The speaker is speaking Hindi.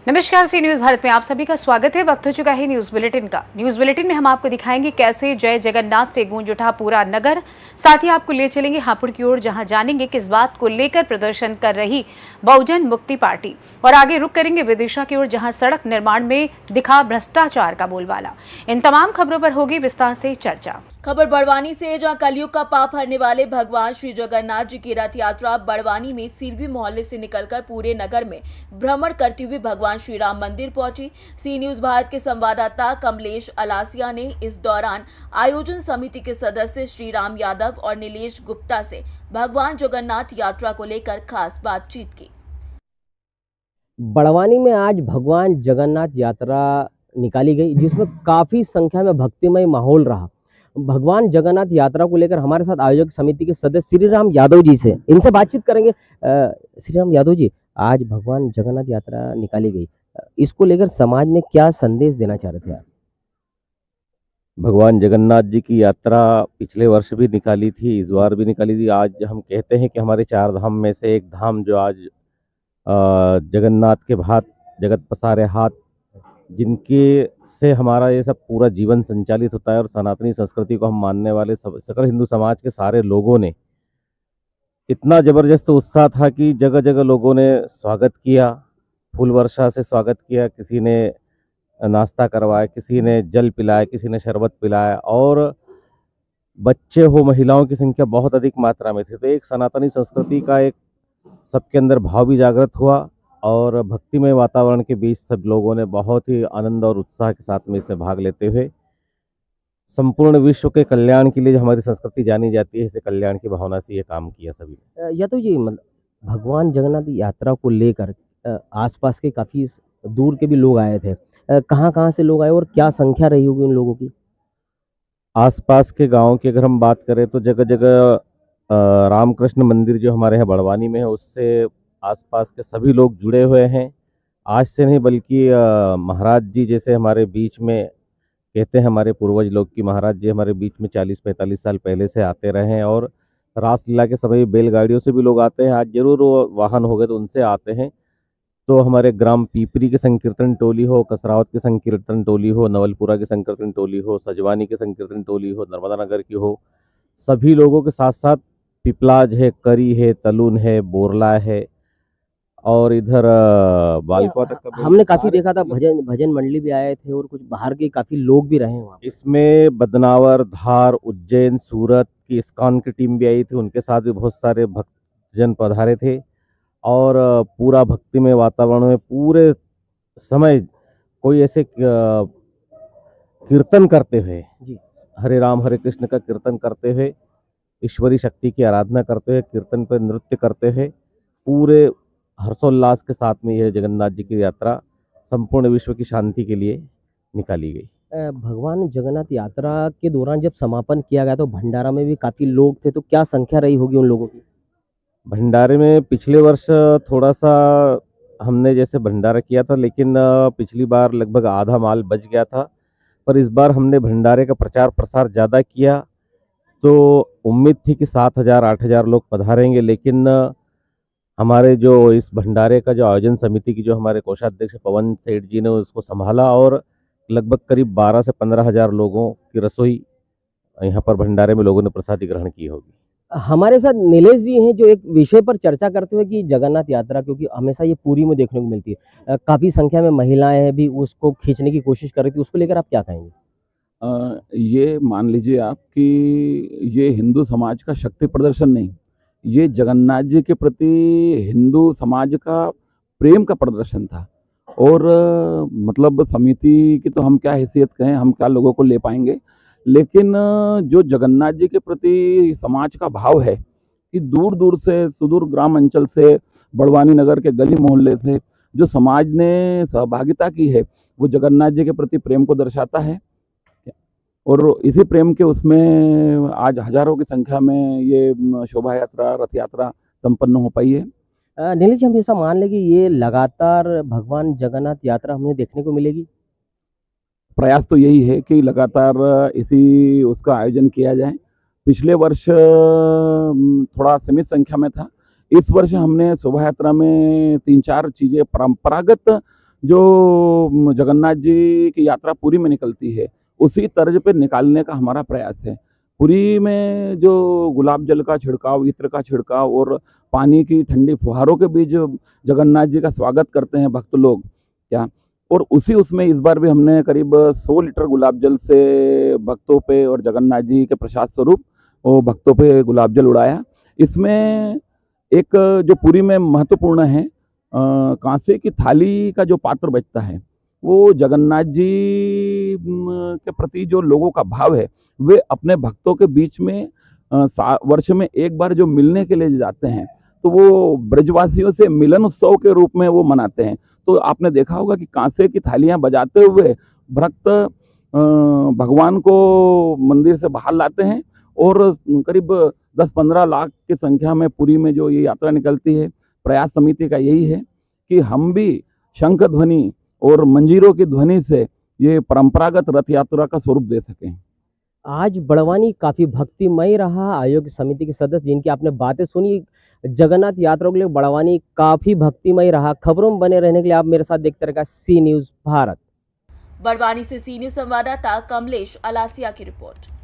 नमस्कार, सी न्यूज भारत में आप सभी का स्वागत है। वक्त हो चुका है न्यूज बुलेटिन का। न्यूज बुलेटिन में हम आपको दिखाएंगे कैसे जय जगन्नाथ से गूंज उठा पूरा नगर। साथ ही आपको ले चलेंगे हापुड़ की ओर, जहां जानेंगे किस बात को लेकर प्रदर्शन कर रही बहुजन मुक्ति पार्टी। और आगे रुक करेंगे विदिशा की ओर, जहां सड़क निर्माण में दिखा भ्रष्टाचार का बोलबाला। इन तमाम खबरों पर होगी विस्तार से चर्चा। खबर बड़वानी से, जहां कलयुग का पाप हरने वाले भगवान श्री जगन्नाथ जी की रथ यात्रा बड़वानी में सिरवी मोहल्ले से निकलकर पूरे नगर में भ्रमण करती हुई भगवान श्री राम मंदिर पहुंची। सी न्यूज भारत के संवाददाता कमलेश अलासिया ने इस दौरान आयोजन समिति के सदस्य श्री राम यादव और नीलेश गुप्ता से भगवान जगन्नाथ यात्रा को लेकर खास बातचीत की। बड़वानी में आज भगवान जगन्नाथ यात्रा निकाली गई, जिसमें काफ़ी संख्या में भक्तिमय माहौल रहा। भगवान जगन्नाथ यात्रा को लेकर हमारे साथ आयोजक समिति के सदस्य श्री राम यादव जी से इनसे बातचीत करेंगे। श्री राम यादव जी, आज भगवान जगन्नाथ यात्रा निकाली गई, इसको लेकर समाज में क्या संदेश देना चाह रहे थे आप? भगवान जगन्नाथ जी की यात्रा पिछले वर्ष भी निकाली थी, इस बार भी निकाली थी। आज हम कहते हैं कि हमारे चार धाम में से एक धाम जो आज जगन्नाथ के भात जगत पसारे हाथ, जिनके से हमारा ये सब पूरा जीवन संचालित होता है और सनातनी संस्कृति को हम मानने वाले सकल हिंदू समाज के सारे लोगों ने इतना ज़बरदस्त उत्साह था कि जगह जगह लोगों ने स्वागत किया, फूल वर्षा से स्वागत किया। किसी ने नाश्ता करवाया, किसी ने जल पिलाया, किसी ने शरबत पिलाया, और बच्चे हो महिलाओं की संख्या बहुत अधिक मात्रा में थी। तो एक सनातनी संस्कृति का एक सबके अंदर भाव भी जागृत हुआ और भक्तिमय वातावरण के बीच सब लोगों ने बहुत ही आनंद और उत्साह के साथ में इसमें भाग लेते हुए संपूर्ण विश्व के कल्याण के लिए जो हमारी संस्कृति जानी जाती है, इसे कल्याण की भावना से ये काम किया सभी। यादव जी, मतलब भगवान जगन्नाथ यात्रा को लेकर आसपास के काफ़ी दूर के भी लोग आए थे। कहाँ कहाँ से लोग आए और क्या संख्या रही होगी उन लोगों की? आसपास के गांव की अगर हम बात करें तो जगह जगह रामकृष्ण मंदिर जो हमारे यहाँ बड़वानी में है, उससे आसपास के सभी लोग जुड़े हुए हैं। आज से नहीं बल्कि महाराज जी जैसे हमारे बीच में कहते हैं, हमारे पूर्वज लोग कि महाराज जी हमारे बीच में 40-45 साल पहले से आते रहे हैं, और रासलीला के समय बैलगाड़ियों से भी लोग आते हैं। आज जरूर वो वाहन हो गए तो उनसे आते हैं। तो हमारे ग्राम पीपरी के संकीर्तन टोली हो, कसरावत के संकीर्तन टोली हो, नवलपुरा के संकीर्तन टोली हो, सजवानी के संकीर्तन टोली हो, नर्मदा नगर की हो, सभी लोगों के साथ साथ पिपलाज है, करी है, तलून है, बोरला है, और इधर बालका तक का हमने काफ़ी देखा था, भजन मंडली भी आए थे और कुछ बाहर के काफ़ी लोग भी रहे हैं वहाँ। इसमें बदनावर, धार, उज्जैन, सूरत की इस्कॉन की टीम भी आई थी, उनके साथ भी बहुत सारे भक्तजन पधारे थे। और पूरा भक्तिमय वातावरण में पूरे समय कोई ऐसे कीर्तन करते हुए जी, हरे राम हरे कृष्ण का कीर्तन करते हुए, ईश्वरी शक्ति की आराधना करते हुए, कीर्तन पर नृत्य करते हुए, पूरे हर्षोल्लास के साथ में यह जगन्नाथ जी की यात्रा संपूर्ण विश्व की शांति के लिए निकाली गई। भगवान जगन्नाथ यात्रा के दौरान जब समापन किया गया तो भंडारा में भी काफ़ी लोग थे, तो क्या संख्या रही होगी उन लोगों की? भंडारे में पिछले वर्ष थोड़ा सा हमने जैसे भंडारा किया था, लेकिन पिछली बार लगभग आधा माल बच गया था, पर इस बार हमने भंडारे का प्रचार प्रसार ज़्यादा किया। तो उम्मीद थी कि 7,000-8,000 लोग पधारेंगे, लेकिन हमारे जो इस भंडारे का जो आयोजन समिति की जो हमारे कोषाध्यक्ष पवन सेठ जी ने उसको संभाला, और लगभग करीब 12 से 15,000 लोगों की रसोई यहाँ पर भंडारे में लोगों ने प्रसादी ग्रहण की होगी। हमारे साथ नीलेश जी हैं, जो एक विषय पर चर्चा करते हुए कि जगन्नाथ यात्रा, क्योंकि हमेशा ये पूरी में देखने को मिलती है, काफ़ी संख्या में महिलाएं भी उसको खींचने की कोशिश कर रही थी, उसको लेकर आप क्या कहेंगे? ये मान लीजिए आप कि ये हिंदू समाज का शक्ति प्रदर्शन नहीं, ये जगन्नाथ जी के प्रति हिंदू समाज का प्रेम का प्रदर्शन था। और मतलब समिति की तो हम क्या हैसियत कहें, हम क्या लोगों को ले पाएंगे, लेकिन जो जगन्नाथ जी के प्रति समाज का भाव है कि दूर दूर से, सुदूर ग्राम अंचल से, बड़वानी नगर के गली मोहल्ले से जो समाज ने सहभागिता की है, वो जगन्नाथ जी के प्रति प्रेम को दर्शाता है। और इसी प्रेम के उसमें आज हजारों की संख्या में ये शोभा यात्रा, रथ यात्रा संपन्न हो पाई है। नीलेश जी, हम ऐसा मान लें कि ये लगातार भगवान जगन्नाथ यात्रा हमें देखने को मिलेगी? प्रयास तो यही है कि लगातार इसी उसका आयोजन किया जाए। पिछले वर्ष थोड़ा सीमित संख्या में था, इस वर्ष हमने शोभा यात्रा में 3-4 चीज़ें परंपरागत जो जगन्नाथ जी की यात्रा पुरी में निकलती है उसी तर्ज पे निकालने का हमारा प्रयास है। पुरी में जो गुलाब जल का छिड़काव, इत्र का छिड़काव और पानी की ठंडी फुहारों के बीच जगन्नाथ जी का स्वागत करते हैं भक्त लोग क्या, और उसी उसमें इस बार भी हमने करीब 100 लीटर गुलाब जल से भक्तों पे और जगन्नाथ जी के प्रसाद स्वरूप वो भक्तों पे गुलाब जल उड़ाया। इसमें एक जो पुरी में महत्वपूर्ण है, कांसे की थाली का जो पात्र बचता है वो जगन्नाथ जी के प्रति जो लोगों का भाव है, वे अपने भक्तों के बीच में वर्ष में एक बार जो मिलने के लिए जाते हैं तो वो ब्रजवासियों से मिलन उत्सव के रूप में वो मनाते हैं। तो आपने देखा होगा कि कांसे की थालियां बजाते हुए भक्त भगवान को मंदिर से बाहर लाते हैं और करीब 10-15 लाख की संख्या में पुरी में जो ये यात्रा निकलती है। प्रयास समिति का यही है कि हम भी शंख ध्वनि और मंजीरों की ध्वनि से ये परंपरागत रथ यात्रा का स्वरूप दे सकें। आज बड़वानी काफी भक्तिमय रहा। आयोग समिति के सदस्य जिनकी आपने बातें सुनी, जगन्नाथ यात्रा के लिए बड़वानी काफी भक्तिमय रहा। खबरों में बने रहने के लिए आप मेरे साथ देखते रहिए सी न्यूज़ भारत। बड़वानी से सी न्यूज़ संवाददाता कमलेश अलासिया की रिपोर्ट।